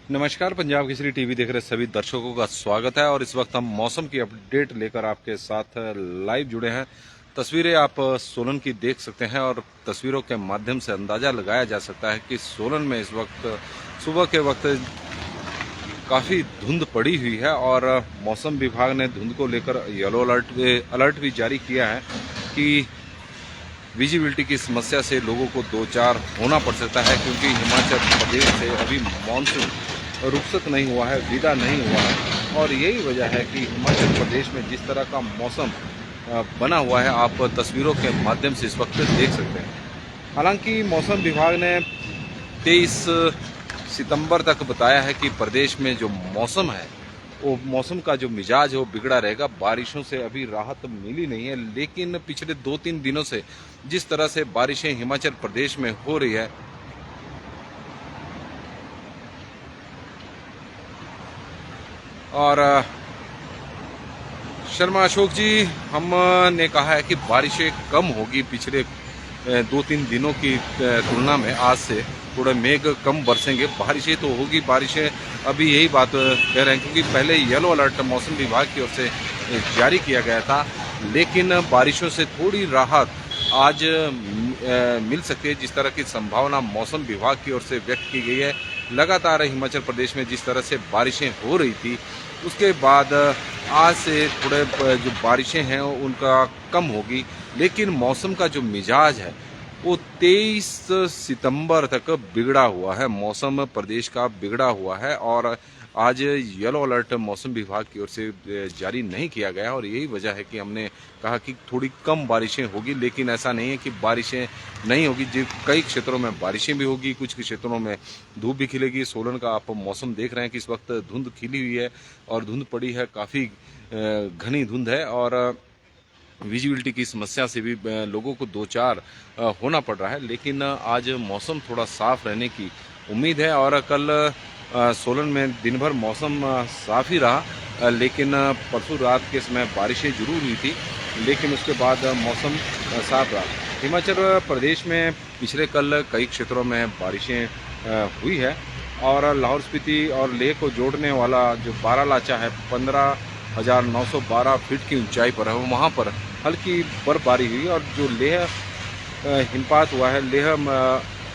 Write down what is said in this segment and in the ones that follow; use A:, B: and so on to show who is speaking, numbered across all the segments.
A: नमस्कार, पंजाब केसरी टीवी देख रहे सभी दर्शकों का स्वागत है। और इस वक्त हम मौसम की अपडेट लेकर आपके साथ लाइव जुड़े हैं। तस्वीरें आप सोलन की देख सकते हैं और तस्वीरों के माध्यम से अंदाजा लगाया जा सकता है कि सोलन में इस वक्त सुबह के वक्त काफ़ी धुंध पड़ी हुई है और मौसम विभाग ने धुंध को लेकर येलो अलर्ट भी जारी किया है कि विजिबिलिटी की समस्या से लोगों को दो चार होना पड़ सकता है, क्योंकि हिमाचल प्रदेश से अभी मानसून रुखसत नहीं हुआ है, विदा नहीं हुआ है। और यही वजह है कि हिमाचल प्रदेश में जिस तरह का मौसम बना हुआ है, आप तस्वीरों के माध्यम से इस वक्त देख सकते हैं। हालांकि मौसम विभाग ने 23 सितंबर तक बताया है कि प्रदेश में जो मौसम है वो मौसम का जो मिजाज है वो बिगड़ा रहेगा। बारिशों से अभी राहत मिली नहीं है, लेकिन पिछले 2-3 दिनों से जिस तरह से बारिशें हिमाचल प्रदेश में हो रही है, और शर्मा अशोक जी हमने कहा है कि बारिशें कम होगी पिछले 2-3 दिनों की तुलना में। आज से थोड़े मेघ कम बरसेंगे, बारिशें तो होगी। बारिशें अभी यही बात कह रहे हैं, क्योंकि पहले येलो अलर्ट मौसम विभाग की ओर से जारी किया गया था, लेकिन बारिशों से थोड़ी राहत आज मिल सकती है, जिस तरह की संभावना मौसम विभाग की ओर से व्यक्त की गई है। लगातार हिमाचल प्रदेश में जिस तरह से बारिशें हो रही थी, उसके बाद आज से थोड़े जो बारिशें हैं उनका कम होगी, लेकिन मौसम का जो मिजाज है वो 23 सितंबर तक बिगड़ा हुआ है। मौसम प्रदेश का बिगड़ा हुआ है और आज येलो अलर्ट मौसम विभाग की ओर से जारी नहीं किया गया, और यही वजह है कि हमने कहा कि थोड़ी कम बारिशें होगी। लेकिन ऐसा नहीं है कि बारिशें नहीं होगी, कई क्षेत्रों में बारिशें भी होगी, कुछ क्षेत्रों में धूप भी खिलेगी। सोलन का आप मौसम देख रहे हैं कि इस वक्त धुंध खिली हुई है और धुंध पड़ी है, काफ़ी घनी धुंध है, और विजिबिलिटी की समस्या से भी लोगों को दो चार होना पड़ रहा है। लेकिन आज मौसम थोड़ा साफ रहने की उम्मीद है, और कल सोलन में दिन भर मौसम साफ ही रहा, लेकिन परसों रात के समय बारिशें जरूर हुई थी, लेकिन उसके बाद मौसम साफ रहा। हिमाचल प्रदेश में पिछले कल कई क्षेत्रों में बारिशें हुई है, और लाहौल स्पीति और लेह को जोड़ने वाला जो बारालाचा है, 15,912 फीट की ऊंचाई पर है, वहाँ पर हल्की बर्फबारी हुई। और जो लेह हिमपात हुआ है, लेह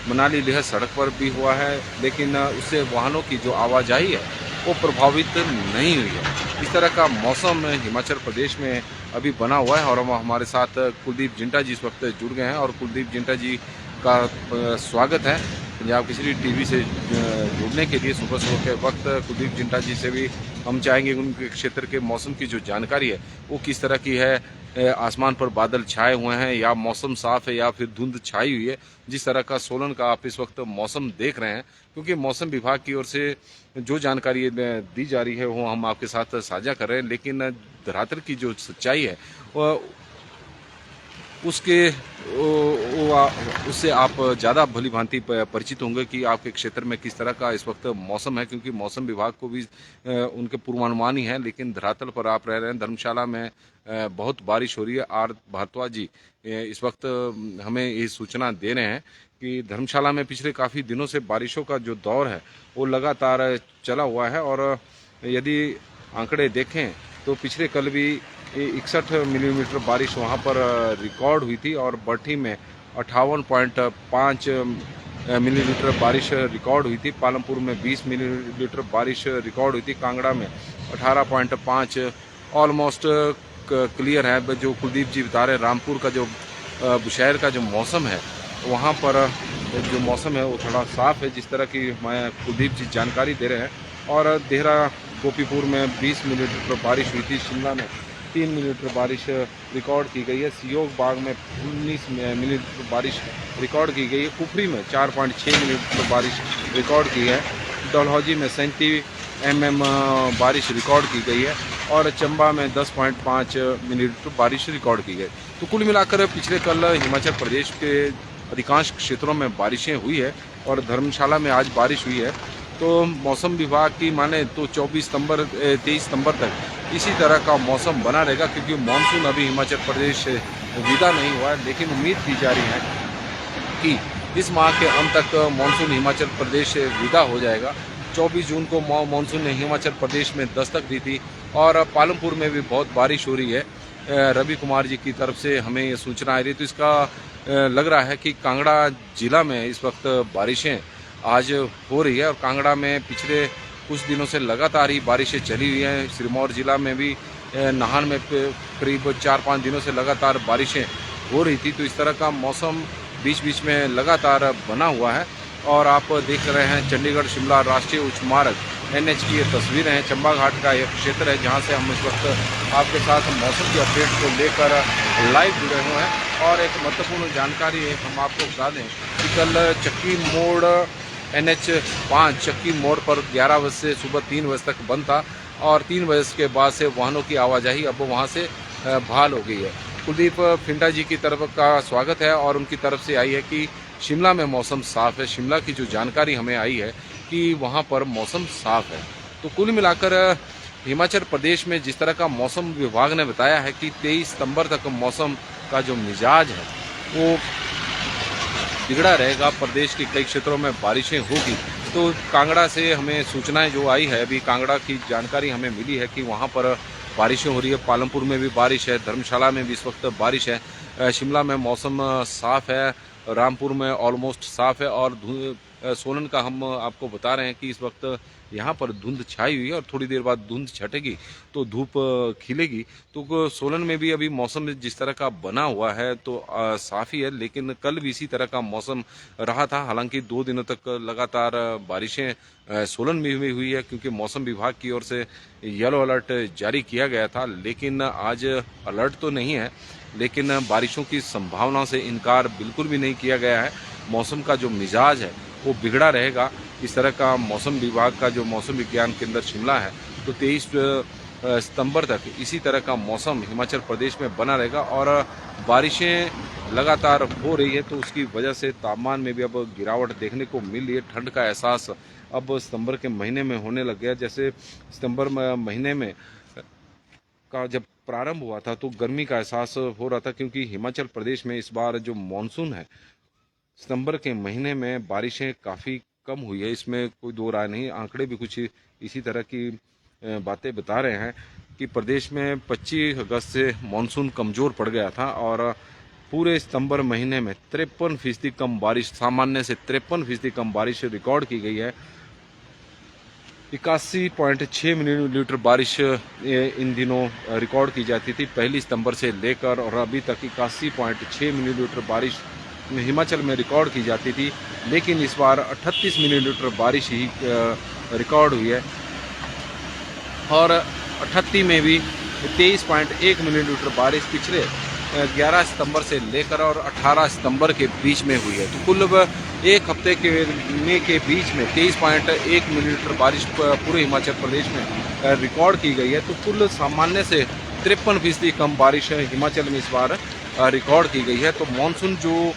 A: मनाली लेह सड़क पर भी हुआ है, लेकिन उससे वाहनों की जो आवाजाही है वो प्रभावित नहीं हुई है। इस तरह का मौसम हिमाचल प्रदेश में अभी बना हुआ है, और हमारे साथ कुलदीप जिंटा जी इस वक्त जुड़ गए हैं। और कुलदीप जिंटा जी का स्वागत है पंजाब केसरी टीवी से जुड़ने के लिए सुबह सुबह के वक्त। कुलदीप जिंटा जी से भी हम चाहेंगे उनके क्षेत्र के मौसम की जो जानकारी है वो किस तरह की है। आसमान पर बादल छाए हुए हैं या मौसम साफ है या फिर धुंध छाई हुई है, जिस तरह का सोलन का आप इस वक्त मौसम देख रहे हैं, क्योंकि मौसम विभाग की ओर से जो जानकारी दी जा रही है वो हम आपके साथ साझा कर रहे हैं। लेकिन धरातल की जो सच्चाई है उससे आप ज़्यादा भली भांति परिचित होंगे कि आपके क्षेत्र में किस तरह का इस वक्त मौसम है, क्योंकि मौसम विभाग को भी उनके पूर्वानुमान ही है, लेकिन धरातल पर आप रह रहे हैं। धर्मशाला में बहुत बारिश हो रही है। आर भारद्वाज जी इस वक्त हमें ये सूचना दे रहे हैं कि धर्मशाला में पिछले काफ़ी दिनों से बारिशों का जो दौर है वो लगातार चला हुआ है, और यदि आंकड़े देखें तो पिछले कल भी 61 मिलीमीटर बारिश वहाँ पर रिकॉर्ड हुई थी, और बठी में 58.5 मिलीमीटर बारिश रिकॉर्ड हुई थी। पालमपुर में 20 मिलीमीटर बारिश रिकॉर्ड हुई थी। कांगड़ा में 18.5 ऑलमोस्ट क्लियर है। जो कुलदीप जी बता रहे, रामपुर का जो बुशहर का जो मौसम है, वहाँ पर जो मौसम है वो थोड़ा साफ है, जिस तरह की मैं कुलदीप जी जानकारी दे रहे हैं। और देहरा गोपीपुर में 20 मिलीमीटर बारिश हुई थी। शिमला में 3 मिलीमीटर बारिश रिकॉर्ड की गई है। सियोग बाग में 19 मिलीमीटर बारिश रिकॉर्ड की गई है। कुफरी में 4.6 मिलीमीटर बारिश रिकॉर्ड की है। डलहौजी में 37 mm बारिश रिकॉर्ड की गई है, और चंबा में 10.5 मिलीमीटर बारिश रिकॉर्ड की गई। तो कुल मिलाकर पिछले कल हिमाचल प्रदेश के अधिकांश क्षेत्रों में बारिशें हुई है, और धर्मशाला में आज बारिश हुई है। तो मौसम विभाग की माने तो 23 सितंबर तक इसी तरह का मौसम बना रहेगा, क्योंकि मानसून अभी हिमाचल प्रदेश विदा नहीं हुआ है। लेकिन उम्मीद की जा रही है कि इस माह के अंत तक मानसून हिमाचल प्रदेश से विदा हो जाएगा। 24 जून को मानसून ने हिमाचल प्रदेश में दस्तक दी थी और पालमपुर में भी बहुत बारिश हो रही है। रवि कुमार जी की तरफ से हमें ये सूचना आ रही है, तो इसका लग रहा है कि कांगड़ा जिला में इस वक्त बारिशें आज हो रही है और कांगड़ा में पिछले कुछ दिनों से लगातार ही बारिशें चली हुई हैं। सिरमौर जिला में भी नाहन में करीब 4-5 दिनों से लगातार बारिशें हो रही थी। तो इस तरह का मौसम बीच बीच में लगातार बना हुआ है और आप देख रहे हैं चंडीगढ़ शिमला राष्ट्रीय उच्च मार्ग NH की ये तस्वीरें हैं। चंबा घाट का एक क्षेत्र है जहां से हम इस वक्त आपके साथ मौसम की अपडेट को लेकर लाइव जुड़े हुए हैं। और एक महत्वपूर्ण जानकारी है, हम आपको बता दें कि कल चक्की मोड़ NH5 चक्की मोड़ पर 11 बजे से सुबह 3 बजे तक बंद था और 3 बजे के बाद से वाहनों की आवाजाही अब वहां से बहाल हो गई है। कुलदीप फिंटा जी की तरफ का स्वागत है और उनकी तरफ से आई है कि शिमला में मौसम साफ है। शिमला की जो जानकारी हमें आई है कि वहां पर मौसम साफ है। तो कुल मिलाकर हिमाचल प्रदेश में जिस तरह का मौसम विभाग ने बताया है कि 23 सितंबर तक मौसम का जो मिजाज है वो बिगड़ा रहेगा। प्रदेश के कई क्षेत्रों में बारिशें होगी। तो कांगड़ा से हमें सूचनाएं जो आई है, अभी कांगड़ा की जानकारी हमें मिली है कि वहां पर बारिशें हो रही है। पालमपुर में भी बारिश है, धर्मशाला में भी इस वक्त बारिश है। शिमला में मौसम साफ है, रामपुर में ऑलमोस्ट साफ है और सोलन का हम आपको बता रहे हैं कि इस वक्त यहाँ पर धुंध छाई हुई है और थोड़ी देर बाद धुंध छटेगी तो धूप खिलेगी। तो सोलन में भी अभी मौसम जिस तरह का बना हुआ है तो साफ ही है, लेकिन कल भी इसी तरह का मौसम रहा था। हालांकि 2 दिनों तक लगातार बारिशें सोलन में भी हुई है क्योंकि मौसम विभाग की ओर से येलो अलर्ट जारी किया गया था। लेकिन आज अलर्ट तो नहीं है, लेकिन बारिशों की संभावना से इनकार बिल्कुल भी नहीं किया गया है। मौसम का जो मिजाज है वो बिगड़ा रहेगा। इस तरह का मौसम विभाग का जो मौसम विज्ञान केंद्र शिमला है तो 23 सितंबर तक इसी तरह का मौसम हिमाचल प्रदेश में बना रहेगा और बारिशें लगातार हो रही है तो उसकी वजह से तापमान में भी अब गिरावट देखने को मिल रही है। ठंड का एहसास अब सितंबर के महीने में होने लग गया। जैसे सितंबर महीने में का जब प्रारंभ हुआ था तो गर्मी का एहसास हो रहा था क्योंकि हिमाचल प्रदेश में इस बार जो मानसून है सितंबर के महीने में बारिशें काफ़ी कम हुई है, इसमें कोई दो राय नहीं। आंकड़े भी कुछ इसी तरह की बातें बता रहे हैं कि प्रदेश में 25 अगस्त से मानसून कमज़ोर पड़ गया था और पूरे सितंबर महीने में 53% कम बारिश, सामान्य से 53% कम बारिश रिकॉर्ड की गई है। 81.6 मिलीमीटर बारिश इन दिनों रिकॉर्ड की जाती थी 1 सितंबर से लेकर और अभी तक 81.6 मिलीमीटर बारिश हिमाचल में रिकॉर्ड की जाती थी। लेकिन इस बार 38 मिलीमीटर बारिश ही रिकॉर्ड हुई है और 38 में भी 23.1 मिलीमीटर बारिश पिछले 11 सितंबर से लेकर और 18 सितंबर के बीच में हुई है। तो कुल एक हफ्ते के बीच में 23.1 मिलीमीटर बारिश पूरे हिमाचल प्रदेश में रिकॉर्ड की गई है। तो कुल सामान्य से 53% कम बारिश हिमाचल में इस बार रिकॉर्ड की गई है। तो मानसून जो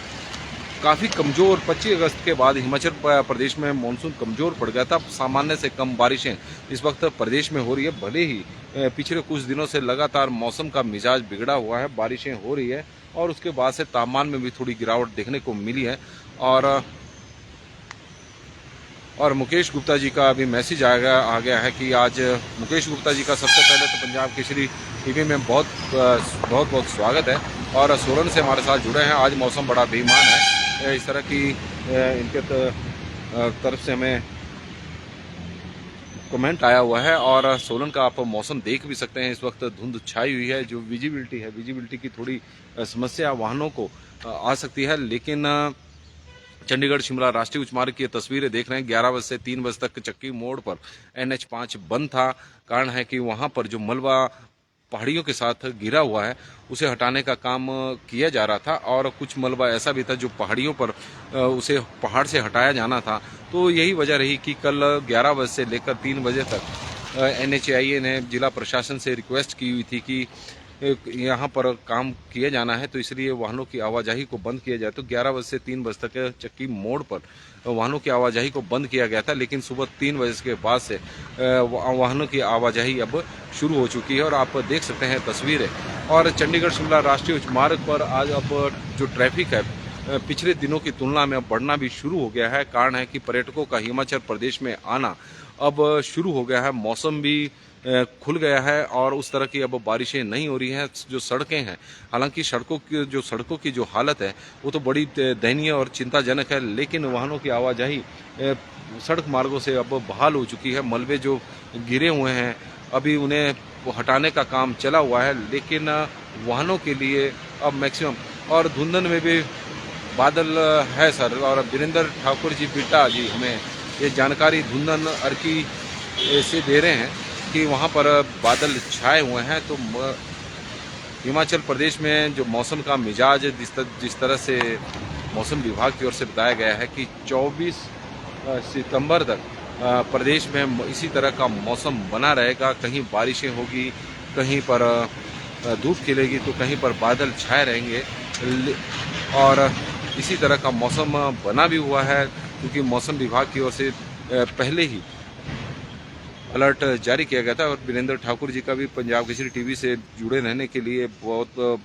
A: काफ़ी कमज़ोर 25 अगस्त के बाद हिमाचल प्रदेश में मानसून कमज़ोर पड़ गया था। सामान्य से कम बारिशें इस वक्त प्रदेश में हो रही है। भले ही पिछले कुछ दिनों से लगातार मौसम का मिजाज बिगड़ा हुआ है, बारिशें हो रही है और उसके बाद से तापमान में भी थोड़ी गिरावट देखने को मिली है। और मुकेश गुप्ता जी का अभी मैसेज आ गया है कि आज मुकेश गुप्ता जी का सबसे पहले तो पंजाब केसरी टीवी में बहुत स्वागत है और सोलन से हमारे साथ जुड़े हैं। आज मौसम बड़ा बेईमान है, इस तरह की इनके तरफ से हमें कमेंट आया हुआ है और सोलन का आप मौसम देख भी सकते हैं। इस वक्त धुंध छाई हुई है, जो विजिबिलिटी की थोड़ी समस्या वाहनों को आ सकती है। लेकिन चंडीगढ़ शिमला राष्ट्रीय उच्च मार्ग की तस्वीरें देख रहे हैं। 11 बजे से 3 बजे तक चक्की मोड़ पर NH5 बंद था। कारण है कि वहां पर जो मलबा पहाड़ियों के साथ गिरा हुआ है उसे हटाने का काम किया जा रहा था और कुछ मलबा ऐसा भी था जो पहाड़ियों पर उसे पहाड़ से हटाया जाना था। तो यही वजह रही कि कल 11 बजे से लेकर 3 बजे तक NHAI ने जिला प्रशासन से रिक्वेस्ट की हुई थी कि यहाँ पर काम किया जाना है, तो इसलिए वाहनों की आवाजाही को बंद किया जाए। तो 11 बजे से 3 बजे तक चक्की मोड़ पर वाहनों की आवाजाही को बंद किया गया था, लेकिन सुबह 3 बजे के बाद से वाहनों की आवाजाही अब शुरू हो चुकी है और आप देख सकते हैं तस्वीरें। और चंडीगढ़ शिमला राष्ट्रीय उच्च मार्ग पर आज अब जो ट्रैफिक है पिछले दिनों की तुलना में अब बढ़ना भी शुरू हो गया है। कारण है कि पर्यटकों का हिमाचल प्रदेश में आना अब शुरू हो गया है। मौसम भी खुल गया है और उस तरह की अब बारिशें नहीं हो रही हैं। जो सड़कें हैं, हालांकि सड़कों की जो हालत है वो तो बड़ी दयनीय और चिंताजनक है, लेकिन वाहनों की आवाजाही सड़क मार्गों से अब बहाल हो चुकी है। मलबे जो गिरे हुए हैं अभी उन्हें हटाने का काम चला हुआ है, लेकिन वाहनों के लिए अब मैक्सिमम और धुंधन में भी बादल है सर। और वीरेंद्र ठाकुर जी बिट्टा जी हमें ये जानकारी धुंधन अर्की से दे रहे हैं कि वहाँ पर बादल छाए हुए हैं। तो हिमाचल प्रदेश में जो मौसम का मिजाज जिस तरह से मौसम विभाग की ओर से बताया गया है कि 24 सितंबर तक प्रदेश में इसी तरह का मौसम बना रहेगा। कहीं बारिशें होगी, कहीं पर धूप खिलेगी, तो कहीं पर बादल छाए रहेंगे और इसी तरह का मौसम बना भी हुआ है, क्योंकि मौसम विभाग की ओर से पहले ही अलर्ट जारी किया गया था। और वीरेंद्र ठाकुर जी का भी पंजाब केसरी टीवी से जुड़े रहने के लिए बहुत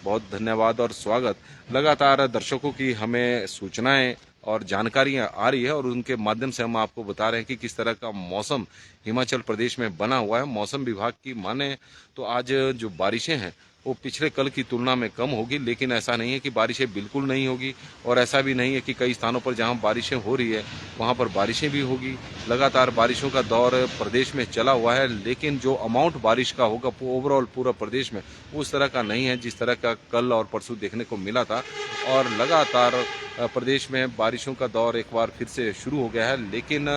A: बहुत धन्यवाद और स्वागत। लगातार दर्शकों की हमें सूचनाएं और जानकारियां आ रही है और उनके माध्यम से हम आपको बता रहे हैं कि किस तरह का मौसम हिमाचल प्रदेश में बना हुआ है। मौसम विभाग की माने तो आज जो बारिशें हैं वो पिछले कल की तुलना में कम होगी, लेकिन ऐसा नहीं है कि बारिशें बिल्कुल नहीं होगी और ऐसा भी नहीं है कि कई स्थानों पर जहां बारिशें हो रही है वहां पर बारिशें भी होगी। लगातार बारिशों का दौर प्रदेश में चला हुआ है, लेकिन जो अमाउंट बारिश का होगा ओवरऑल पूरा प्रदेश में उस तरह का नहीं है जिस तरह का कल और परसों देखने को मिला था। और लगातार प्रदेश में बारिशों का दौर एक बार फिर से शुरू हो गया है, लेकिन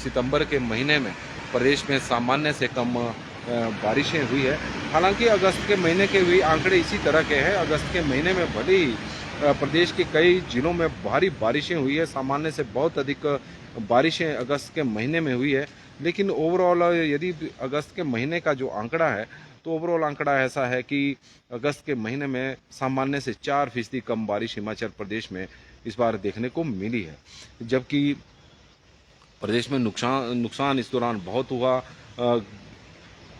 A: सितंबर के महीने में प्रदेश में सामान्य से कम बारिशें हुई है। हालांकि अगस्त के महीने के भी आंकड़े इसी तरह के हैं। अगस्त के महीने में भले ही प्रदेश के कई जिलों में भारी बारिशें हुई है, सामान्य से बहुत अधिक बारिशें अगस्त के महीने में हुई है, लेकिन ओवरऑल यदि अगस्त के महीने का जो आंकड़ा है तो ओवरऑल आंकड़ा ऐसा है कि अगस्त के महीने में सामान्य से 4% कम बारिश हिमाचल प्रदेश में इस बार देखने को मिली है। जबकि प्रदेश में नुकसान इस दौरान बहुत हुआ।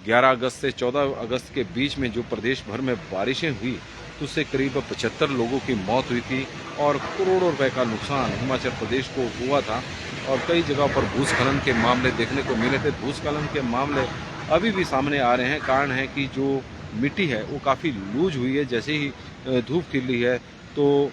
A: 11 अगस्त से 14 अगस्त के बीच में जो प्रदेश भर में बारिशें हुई तो उससे करीब 75 लोगों की मौत हुई थी और करोड़ों रुपए का नुकसान हिमाचल प्रदेश को हुआ था। और कई जगहों पर भूस्खलन के मामले देखने को मिले थे। भूस्खलन के मामले अभी भी सामने आ रहे हैं। कारण है कि जो मिट्टी है वो काफ़ी लूज हुई है। जैसे ही धूप खिली है तो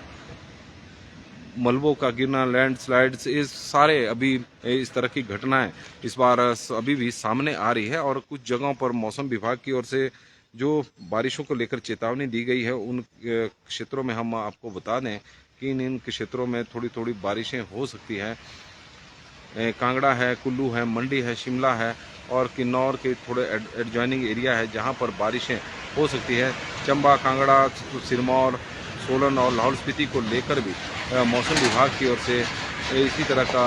A: मलबों का गिरना, लैंडस्लाइड्स, ये सारे अभी इस तरह की घटनाएं इस बार अभी भी सामने आ रही है। और कुछ जगहों पर मौसम विभाग की ओर से जो बारिशों को लेकर चेतावनी दी गई है उन क्षेत्रों में हम आपको बता दें कि इन क्षेत्रों में थोड़ी थोड़ी बारिशें हो सकती है। कांगड़ा है, कुल्लू है, मंडी है, शिमला है और किन्नौर के थोड़े एडजॉइनिंग एरिया है जहां पर बारिशें हो सकती है। चंबा, कांगड़ा, सिरमौर, सोलन और लाहौल स्पीति को लेकर भी मौसम विभाग की ओर से इसी तरह का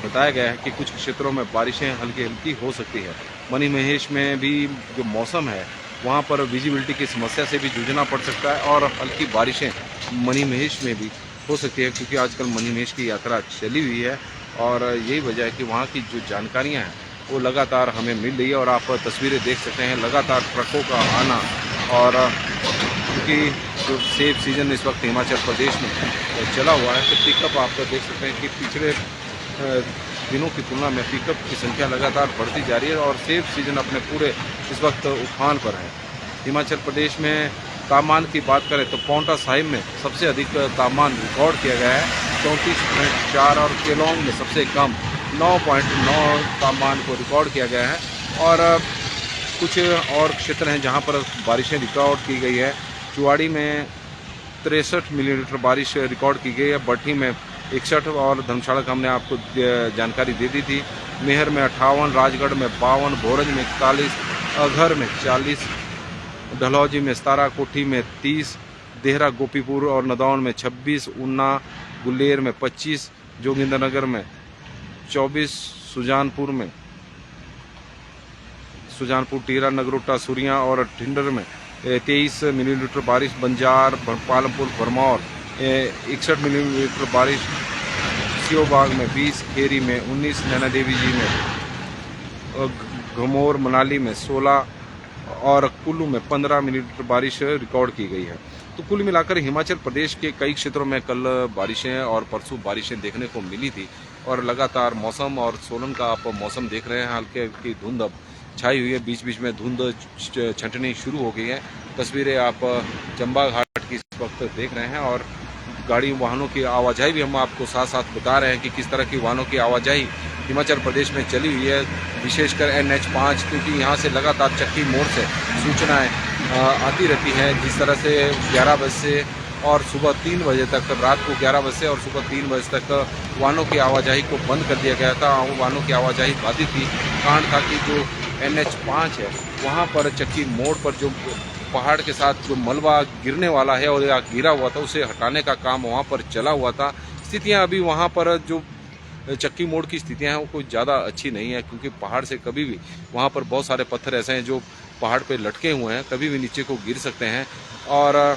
A: बताया गया है कि कुछ क्षेत्रों में बारिशें हल्की हल्की हो सकती है। मनी महेश में भी जो मौसम है वहाँ पर विजिबिलिटी की समस्या से भी जूझना पड़ सकता है और हल्की बारिशें मनी महेश में भी हो सकती है, क्योंकि आजकल मनी महेश की यात्रा चली हुई है और यही वजह है कि वहाँ की जो जानकारियाँ हैं वो लगातार हमें मिल रही है। और आप तस्वीरें देख सकते हैं लगातार ट्रकों का आना, और क्योंकि जो सेब सीजन इस वक्त हिमाचल प्रदेश में चला हुआ है तो पिकअप आप देख सकते हैं कि पिछले दिनों की तुलना में पिकअप की संख्या लगातार बढ़ती जा रही है और सेब सीजन अपने पूरे इस वक्त उफान पर है। हिमाचल प्रदेश में तापमान की बात करें तो पाउंटा साहिब में सबसे अधिक तापमान रिकॉर्ड किया गया है 34.4 और केलोंग में सबसे कम 9.9 तापमान को रिकॉर्ड किया गया है। और कुछ और क्षेत्र हैं जहां पर बारिशें रिकॉर्ड की गई है। चुवाड़ी में 63 मिलीमीटर बारिश रिकॉर्ड की गई है, बट्ठी में 61 और धर्मशाला का हमने आपको जानकारी दे दी थी। मेहर में 58, राजगढ़ में 52, भोरंज में 41, अघर में 40, डलहौजी में 17, कोठी में 30, देहरा, गोपीपुर और नदौन में 26, ऊना, गुलेर में 25, जोगिंद्रनगर में 24, सुजानपुर, टीरा, नगरोटा, सुरिया और ढिंडर में 23 मिलीमीटर बारिश, बंजार, पालमपुर, भरमौर 61 मिलीमीटर बारिश, सियोबाग में 20, खेरी में 19, नैना देवी जी में, घमौर, मनाली में 16, और कुल्लू में 15 मिलीमीटर बारिश रिकॉर्ड की गई है। तो कुल मिलाकर हिमाचल प्रदेश के कई क्षेत्रों में कल बारिशें और परसों बारिशें देखने को मिली थी और लगातार मौसम और सोलन का आप मौसम देख रहे हैं, हल्की हल्की धुंध अब छाई हुई है, बीच बीच में धुंध छंटनी शुरू हो गई है। तस्वीरें आप चंबा घाट की इस वक्त देख रहे हैं और गाड़ी वाहनों की आवाजाही भी हम आपको साथ साथ बता रहे हैं कि किस तरह की वाहनों की आवाजाही हिमाचल प्रदेश में चली हुई है, विशेषकर NH5, क्योंकि यहाँ से लगातार चक्की मोड़ से सूचनाएं आती रहती हैं। जिस तरह से 11 बजे से और सुबह 3 बजे तक, रात को 11 बजे से और सुबह 3 बजे तक वाहनों की आवाजाही को बंद कर दिया गया था। वाहनों की आवाजाही बाधित थी। कारण था कि जो NH5 है वहाँ पर चक्की मोड़ पर जो पहाड़ के साथ जो मलबा गिरने वाला है और या गिरा हुआ था, उसे हटाने का काम वहाँ पर चला हुआ था। स्थितियाँ अभी वहाँ पर जो चक्की मोड़ की स्थितियाँ हैं वो कोई ज़्यादा अच्छी नहीं है, क्योंकि पहाड़ से कभी भी वहाँ पर बहुत सारे पत्थर ऐसे हैं जो पहाड़ पे लटके हुए हैं, कभी भी नीचे को गिर सकते हैं। और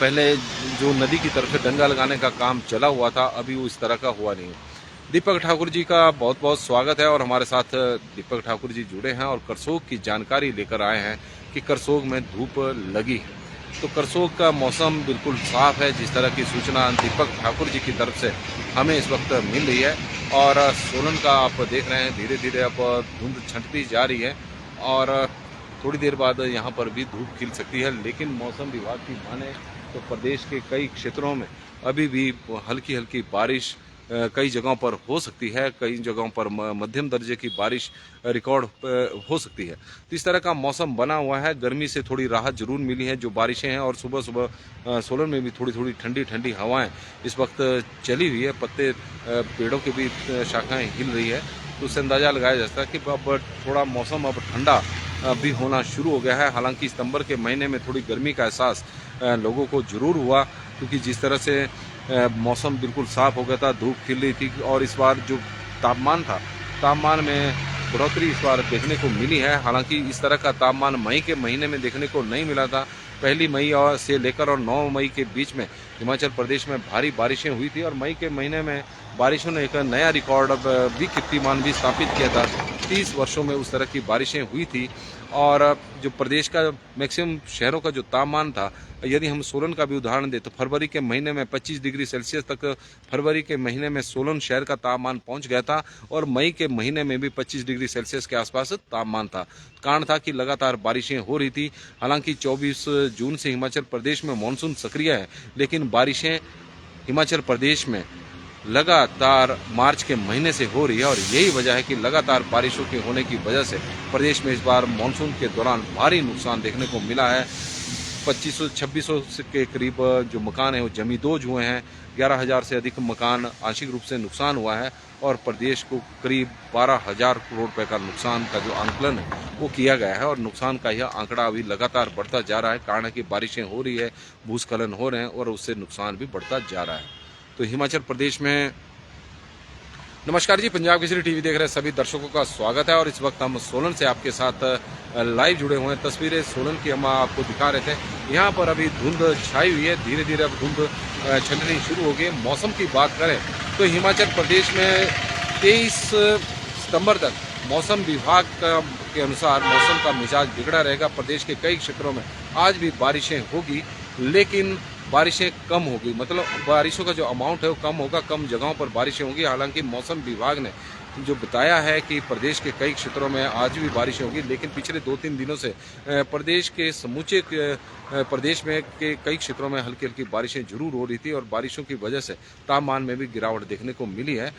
A: पहले जो नदी की तरफ से डंगा लगाने का काम चला हुआ था, अभी वो इस तरह का हुआ नहीं है। दीपक ठाकुर जी का बहुत बहुत स्वागत है और हमारे साथ दीपक ठाकुर जी जुड़े हैं और करसोग की जानकारी लेकर आए हैं कि करसोग में धूप लगी है। तो करसोग का मौसम बिल्कुल साफ है, जिस तरह की सूचना दीपक ठाकुर जी की तरफ से हमें इस वक्त मिल रही है। और सोलन का आप देख रहे हैं धीरे धीरे अब धुंध छंटती जा रही है और थोड़ी देर बाद यहाँ पर भी धूप खिल सकती है। लेकिन मौसम विभाग की माने तो प्रदेश के कई क्षेत्रों में अभी भी हल्की हल्की बारिश कई जगहों पर हो सकती है, कई जगहों पर मध्यम दर्जे की बारिश रिकॉर्ड हो सकती है। तो इस तरह का मौसम बना हुआ है। गर्मी से थोड़ी राहत जरूर मिली है जो बारिशें हैं, और सुबह सुबह सोलन में भी थोड़ी थोड़ी ठंडी ठंडी हवाएं इस वक्त चली हुई है। पत्ते पेड़ों की भी शाखाएं हिल रही है, तो उससे अंदाजा लगाया जा सकता है कि अब थोड़ा मौसम अब ठंडा भी होना शुरू हो गया है। हालांकि सितंबर के महीने में थोड़ी गर्मी का एहसास लोगों को जरूर हुआ, क्योंकि जिस तरह से मौसम बिल्कुल साफ हो गया था, धूप खिल रही थी और इस बार जो तापमान था, तापमान में बढ़ोतरी इस बार देखने को मिली है। हालांकि इस तरह का तापमान मई के महीने में देखने को नहीं मिला था। 1 मई से लेकर और 9 मई के बीच में हिमाचल प्रदेश में भारी बारिशें हुई थी और मई के महीने में बारिशों ने एक नया रिकॉर्ड भी कीर्तिमान भी स्थापित किया था। 30 वर्षों में उस तरह की बारिशें हुई थी। और जो प्रदेश का मैक्सिमम शहरों का जो तापमान था, यदि हम सोलन का भी उदाहरण दें तो फरवरी के महीने में 25 डिग्री सेल्सियस तक फरवरी के महीने में सोलन शहर का तापमान पहुंच गया था और मई के महीने में भी 25 डिग्री सेल्सियस के आसपास तापमान था। कारण था कि लगातार बारिशें हो रही थी। हालांकि 24 जून से हिमाचल प्रदेश में मानसून सक्रिय है, लेकिन बारिशें हिमाचल प्रदेश में लगातार मार्च के महीने से हो रही है और यही वजह है कि लगातार बारिशों के होने की वजह से प्रदेश में इस बार मानसून के दौरान भारी नुकसान देखने को मिला है। 2500-2600 के करीब जो मकान है वो जमींदोज हुए हैं। 11,000 से अधिक मकान आंशिक रूप से नुकसान हुआ है और प्रदेश को करीब 12,000 करोड़ रुपए का नुकसान का जो आंकलन है वो किया गया है और नुकसान का यह आंकड़ा अभी लगातार बढ़ता जा रहा है। कारण है कि बारिशें हो रही है, भूस्खलन हो रहे हैं और उससे नुकसान भी बढ़ता जा रहा है। तो हिमाचल प्रदेश में नमस्कार जी, पंजाब केसरी टीवी देख रहे सभी दर्शकों का स्वागत है और इस वक्त हम सोलन से आपके साथ लाइव जुड़े हुए हैं। तस्वीरें सोलन की हम आपको दिखा रहे थे। यहाँ पर अभी धुंध छाई हुई है, धीरे धीरे अब धुंध छंटनी शुरू हो गई। मौसम की बात करें तो हिमाचल प्रदेश में 23 सितंबर तक मौसम विभाग के अनुसार मौसम का मिजाज बिगड़ा रहेगा। प्रदेश के कई क्षेत्रों में आज भी बारिशें होगी, लेकिन बारिशें कम होगी, मतलब बारिशों का जो अमाउंट है वो कम होगा, कम जगहों पर बारिशें होंगी। हालांकि मौसम विभाग ने जो बताया है कि प्रदेश के कई क्षेत्रों में आज भी बारिशें होगी, लेकिन पिछले 2-3 दिनों से प्रदेश के समूचे प्रदेश में के कई क्षेत्रों में हल्की हल्की बारिशें जरूर हो रही थी और बारिशों की वजह से तापमान में भी गिरावट देखने को मिली है।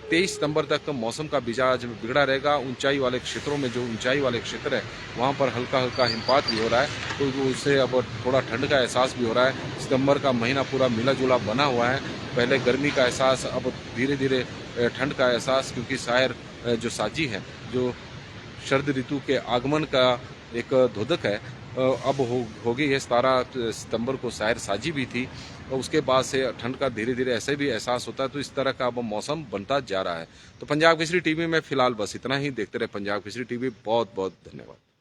A: 23 सितंबर तक मौसम का मिजाज बिगड़ा रहेगा। ऊंचाई वाले क्षेत्रों में, जो ऊंचाई वाले क्षेत्र है वहाँ पर हल्का हल्का हिमपात भी हो रहा है, तो उससे अब थोड़ा ठंड का एहसास भी हो रहा है। सितंबर का महीना पूरा मिला जुला बना हुआ है। पहले गर्मी का एहसास, अब धीरे धीरे ठंड का एहसास, क्योंकि शायर जो साजी है, जो शरद ऋतु के आगमन का एक धोधक है, अब हो गई है। 17 सितंबर को शायर साजी भी थी और उसके बाद से ठंड का धीरे धीरे ऐसे भी एहसास होता है। तो इस तरह का अब मौसम बनता जा रहा है। तो पंजाब केसरी टीवी में फिलहाल बस इतना ही। देखते रहे पंजाब केसरी टीवी। बहुत बहुत धन्यवाद।